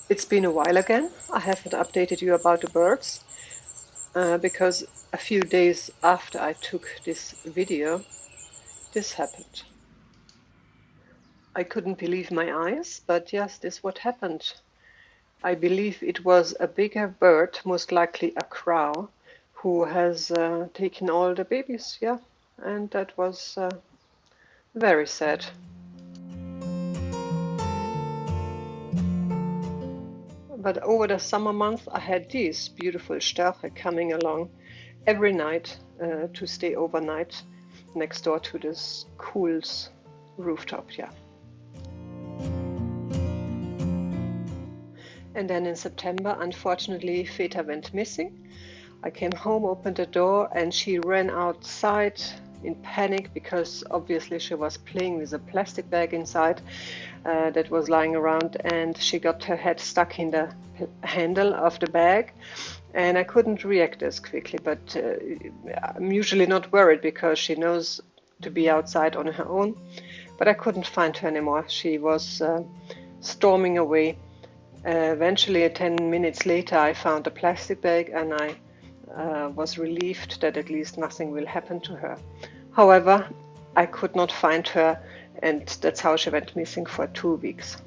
It's been a while again. I haven't updated you about the birds because a few days after I took this video, this happened. I couldn't believe my eyes, but yes, this is what happened. I believe it was a bigger bird, most likely a crow, who has taken all the babies, yeah, and that was very sad. But over the summer month, I had these beautiful Störche coming along every night to stay overnight next door to this school's rooftop, yeah. And then in September, unfortunately, Feta went missing. I came home, opened the door, and she ran outside in panic because obviously she was playing with a plastic bag inside that was lying around, and she got her head stuck in the handle of the bag, and I couldn't react as quickly, but I'm usually not worried because she knows to be outside on her own, but I couldn't find her anymore. She was storming away. Eventually, 10 minutes later, I found a plastic bag, and I was relieved that at least nothing will happen to her. However, I could not find her, and that's how she went missing for 2 weeks.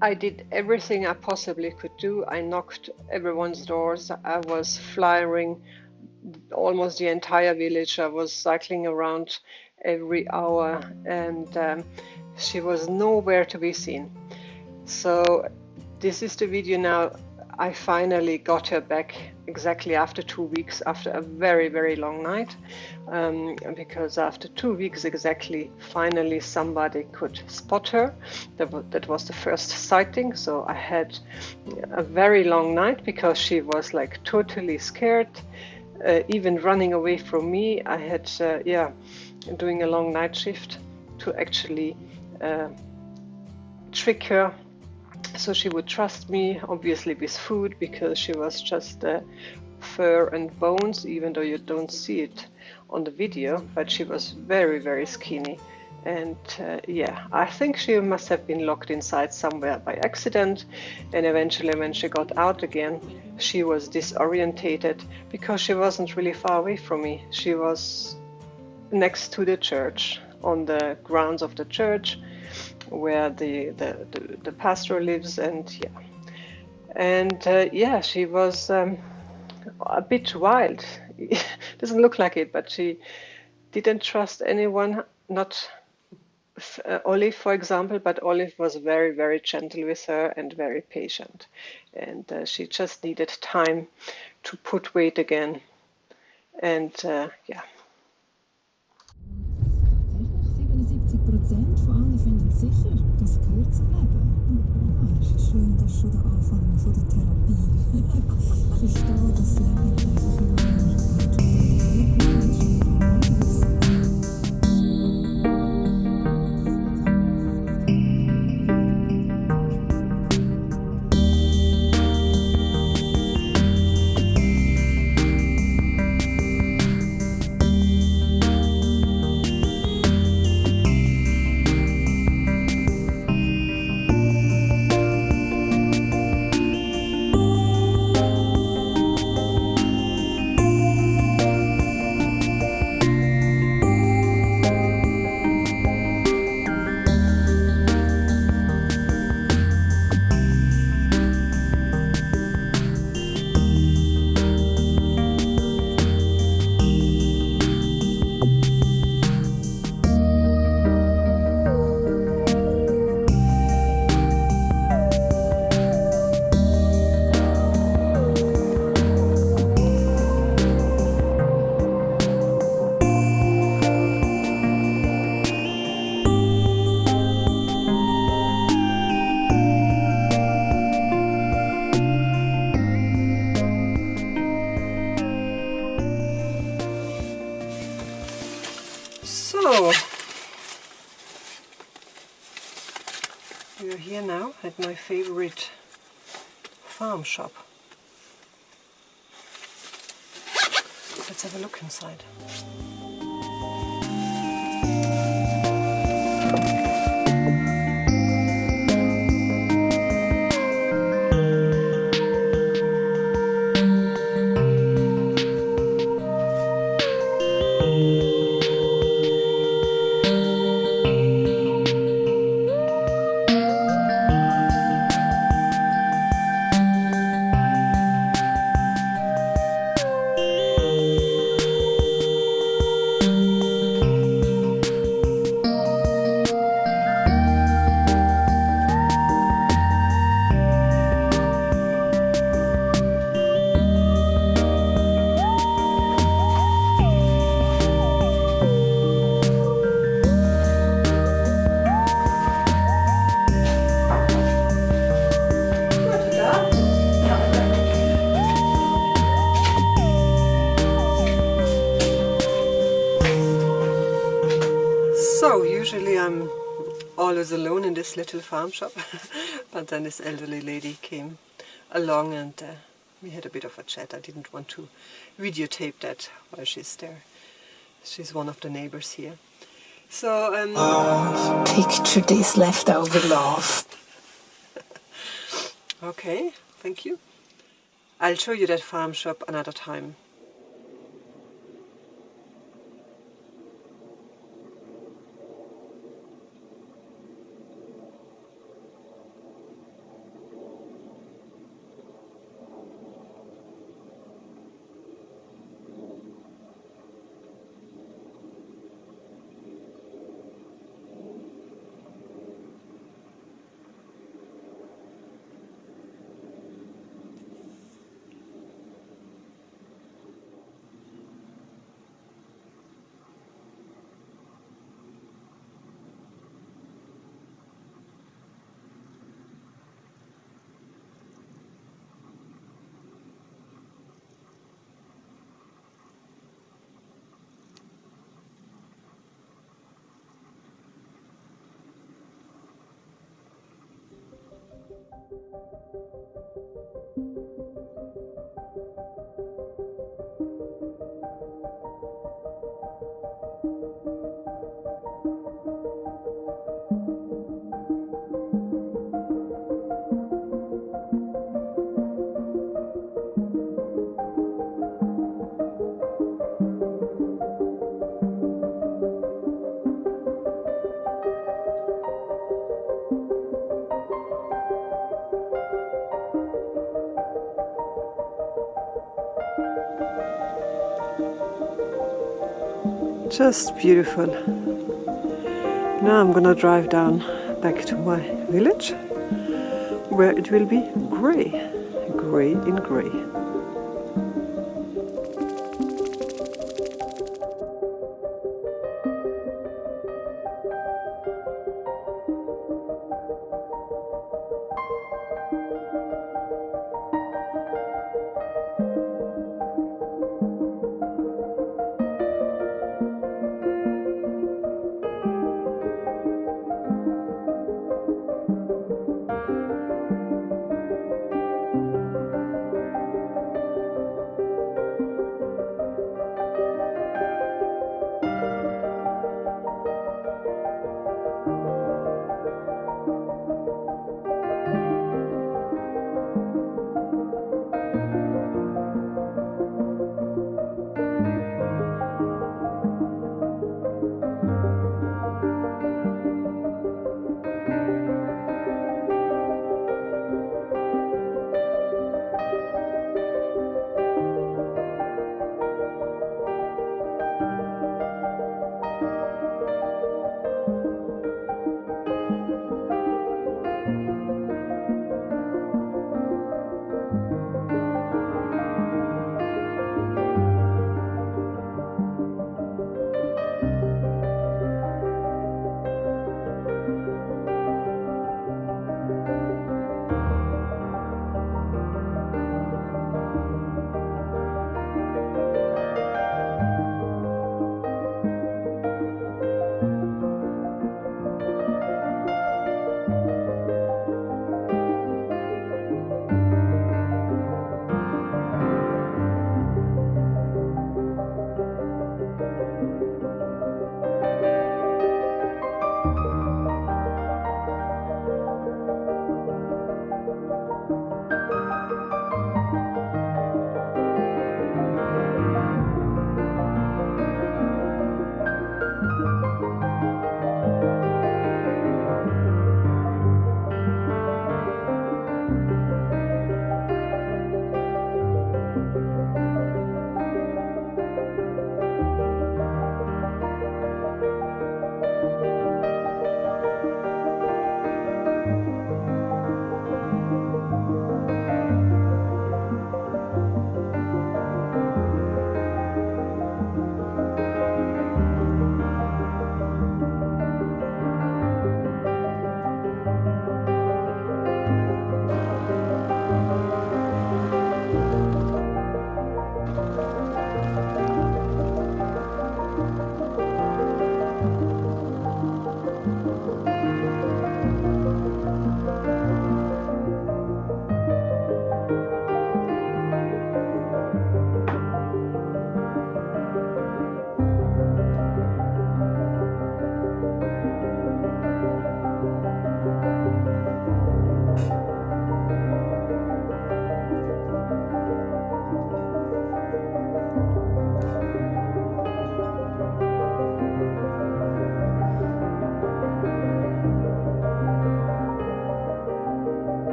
I did everything I possibly could do. I knocked everyone's doors. I was flying almost the entire village. I was cycling around every hour, and she was nowhere to be seen. So this is the video now. I finally got her back exactly after 2 weeks, after a very, very long night, because after 2 weeks exactly, finally somebody could spot her. That was the first sighting. So I had a very long night because she was like totally scared, even running away from me. I had, doing a long night shift to actually trick her so she would trust me, obviously with food, because she was just fur and bones, even though you don't see it on the video, but she was very, very skinny. And I think she must have been locked inside somewhere by accident, and eventually when she got out again, she was disorientated because she wasn't really far away from me. She was next to the church, on the grounds of the church, where the pastor lives, and she was a bit wild. Doesn't look like it, but she didn't trust anyone, not Olive, for example, but Olive was very, very gentle with her and very patient, and she just needed time to put weight again, and 77% von allen finden sicher, das gehört zum Leben. Es ist schön, dass schon der Anfang von der Therapie. Ich verstehe, dass das Leben einfach we're here now at my favorite farm shop. Let's have a look inside. So usually I'm always alone in this little farm shop, but then this elderly lady came along and we had a bit of a chat. I didn't want to videotape that while she's there. She's one of the neighbors here. So Picture this leftover love. Okay, thank you. I'll show you that farm shop another time. Just beautiful. Now I'm gonna drive down back to my village, where it will be grey, grey in grey.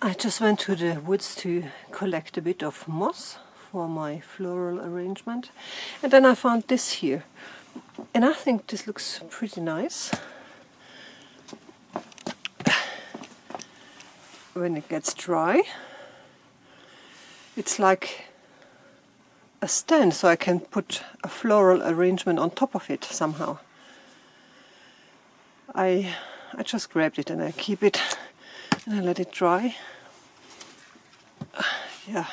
I just went to the woods to collect a bit of moss for my floral arrangement, and then I found this here, and I think this looks pretty nice when it gets dry. It's like a stand, so I can put a floral arrangement on top of it somehow. I just grabbed it and I keep it and I let it dry. Yeah.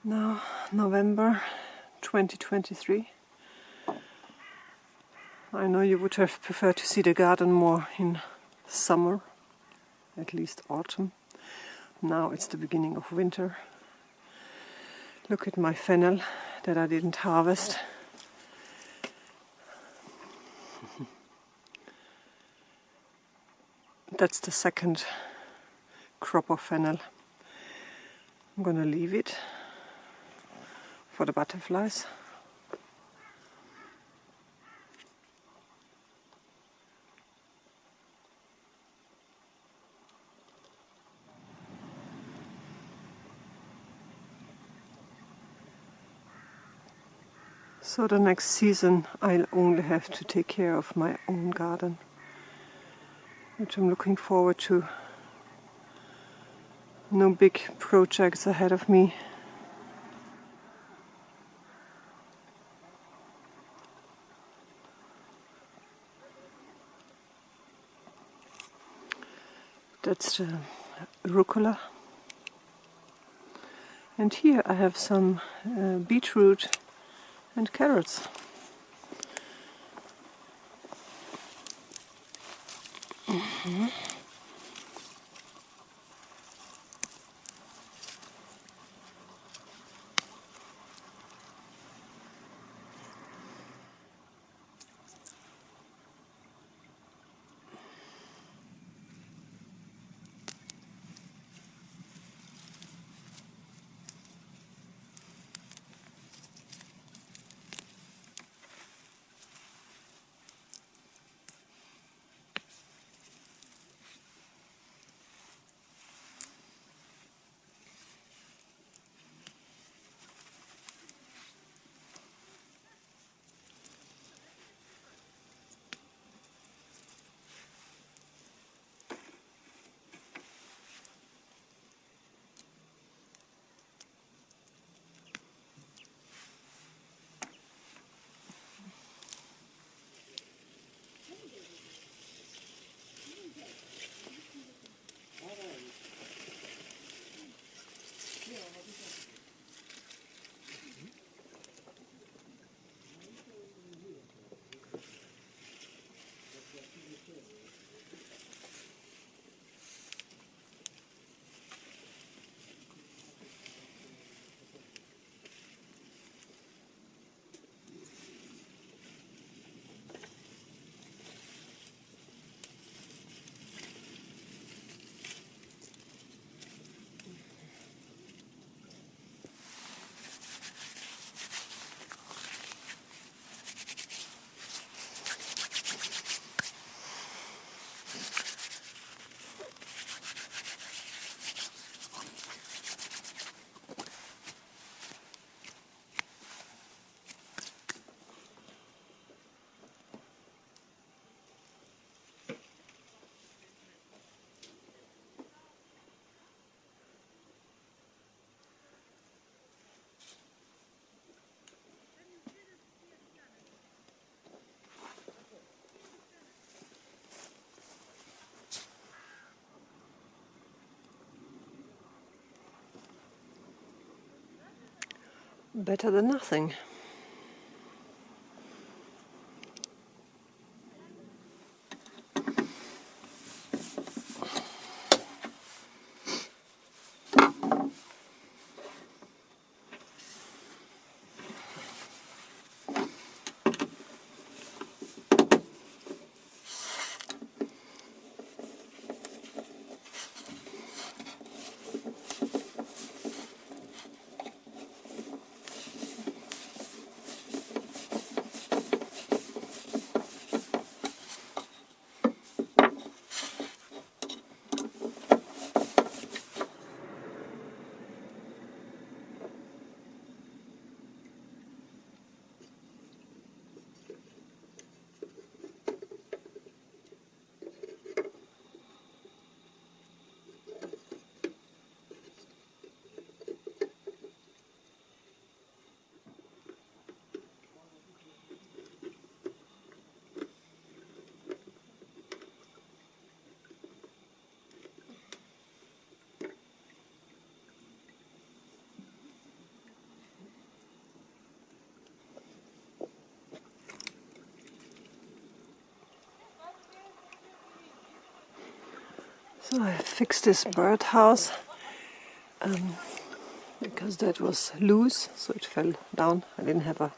Now, November 2023. I know you would have preferred to see the garden more in summer, at least autumn. Now it's the beginning of winter. Look at my fennel that I didn't harvest. That's the second crop of fennel. I'm gonna leave it for the butterflies. So the next season I'll only have to take care of my own garden, which I'm looking forward to. No big projects ahead of me. That's the rucola. And here I have some beetroot and carrots. Better than nothing. So I fixed this birdhouse because that was loose, so it fell down. I didn't have a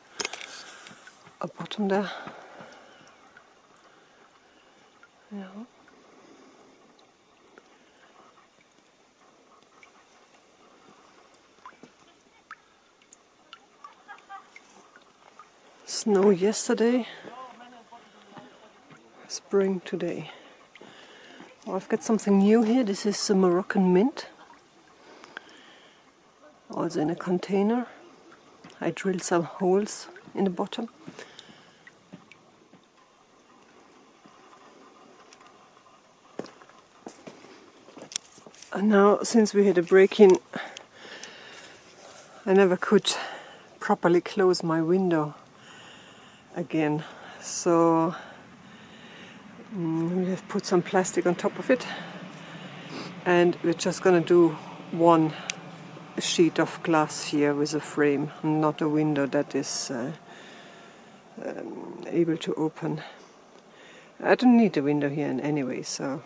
bottom there. Yeah. Snow yesterday, spring today. Oh, I've got something new here. This is the Moroccan mint, also in a container. I drilled some holes in the bottom. And now, since we had a break-in, I never could properly close my window again. So we have put some plastic on top of it, and we're just gonna do one sheet of glass here with a frame, not a window that is able to open. I don't need a window here in any way, so.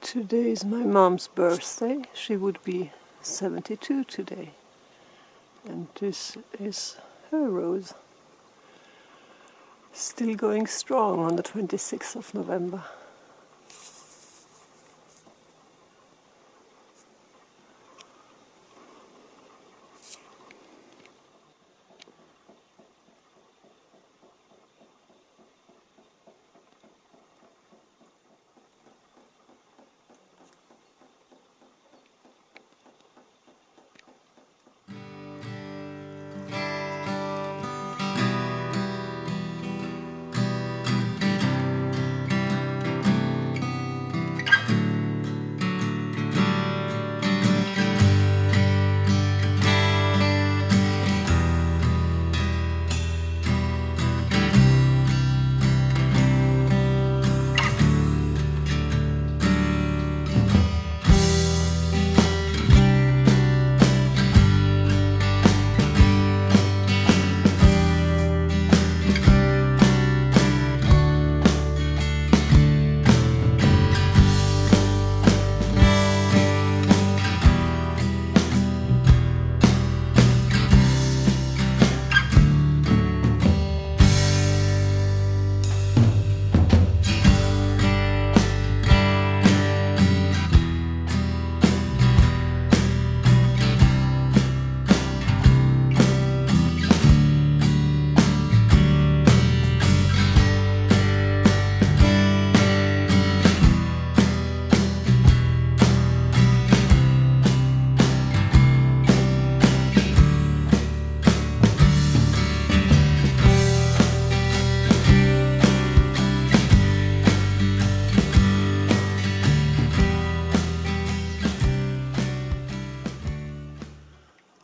Today is my mom's birthday. She would be 72 today. And this is her rose. Still going strong on the 26th of November.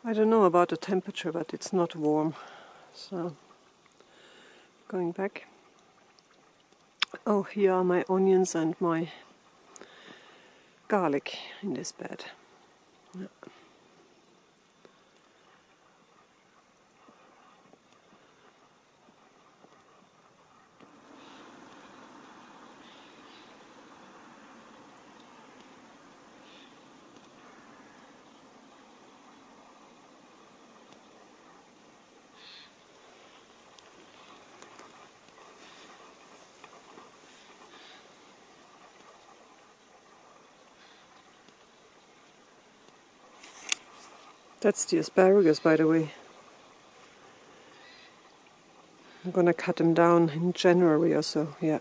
I don't know about the temperature, but it's not warm. So, going back. Oh, here are my onions and my garlic in this bed. Yeah. That's the asparagus, by the way. I'm gonna cut them down in January or so, yeah.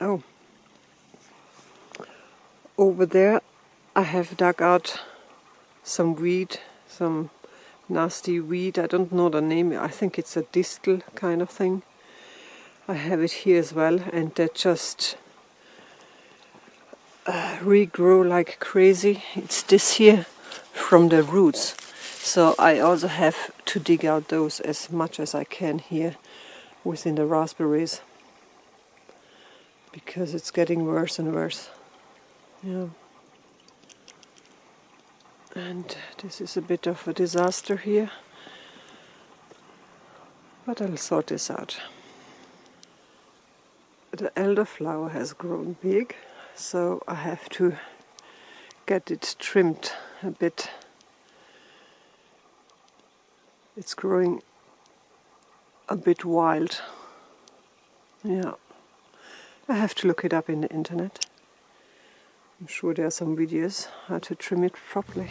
Oh. Over there I have dug out some weed, some nasty weed. I don't know the name. I think it's a distel kind of thing. I have it here as well, and that just regrow like crazy. It's this here from the roots. So I also have to dig out those as much as I can here within the raspberries, because it's getting worse and worse. Yeah. And this is a bit of a disaster here, but I'll sort this out. The elderflower has grown big, so I have to get it trimmed a bit. It's growing a bit wild. Yeah, I have to look it up in the internet. I'm sure there are some videos how to trim it properly.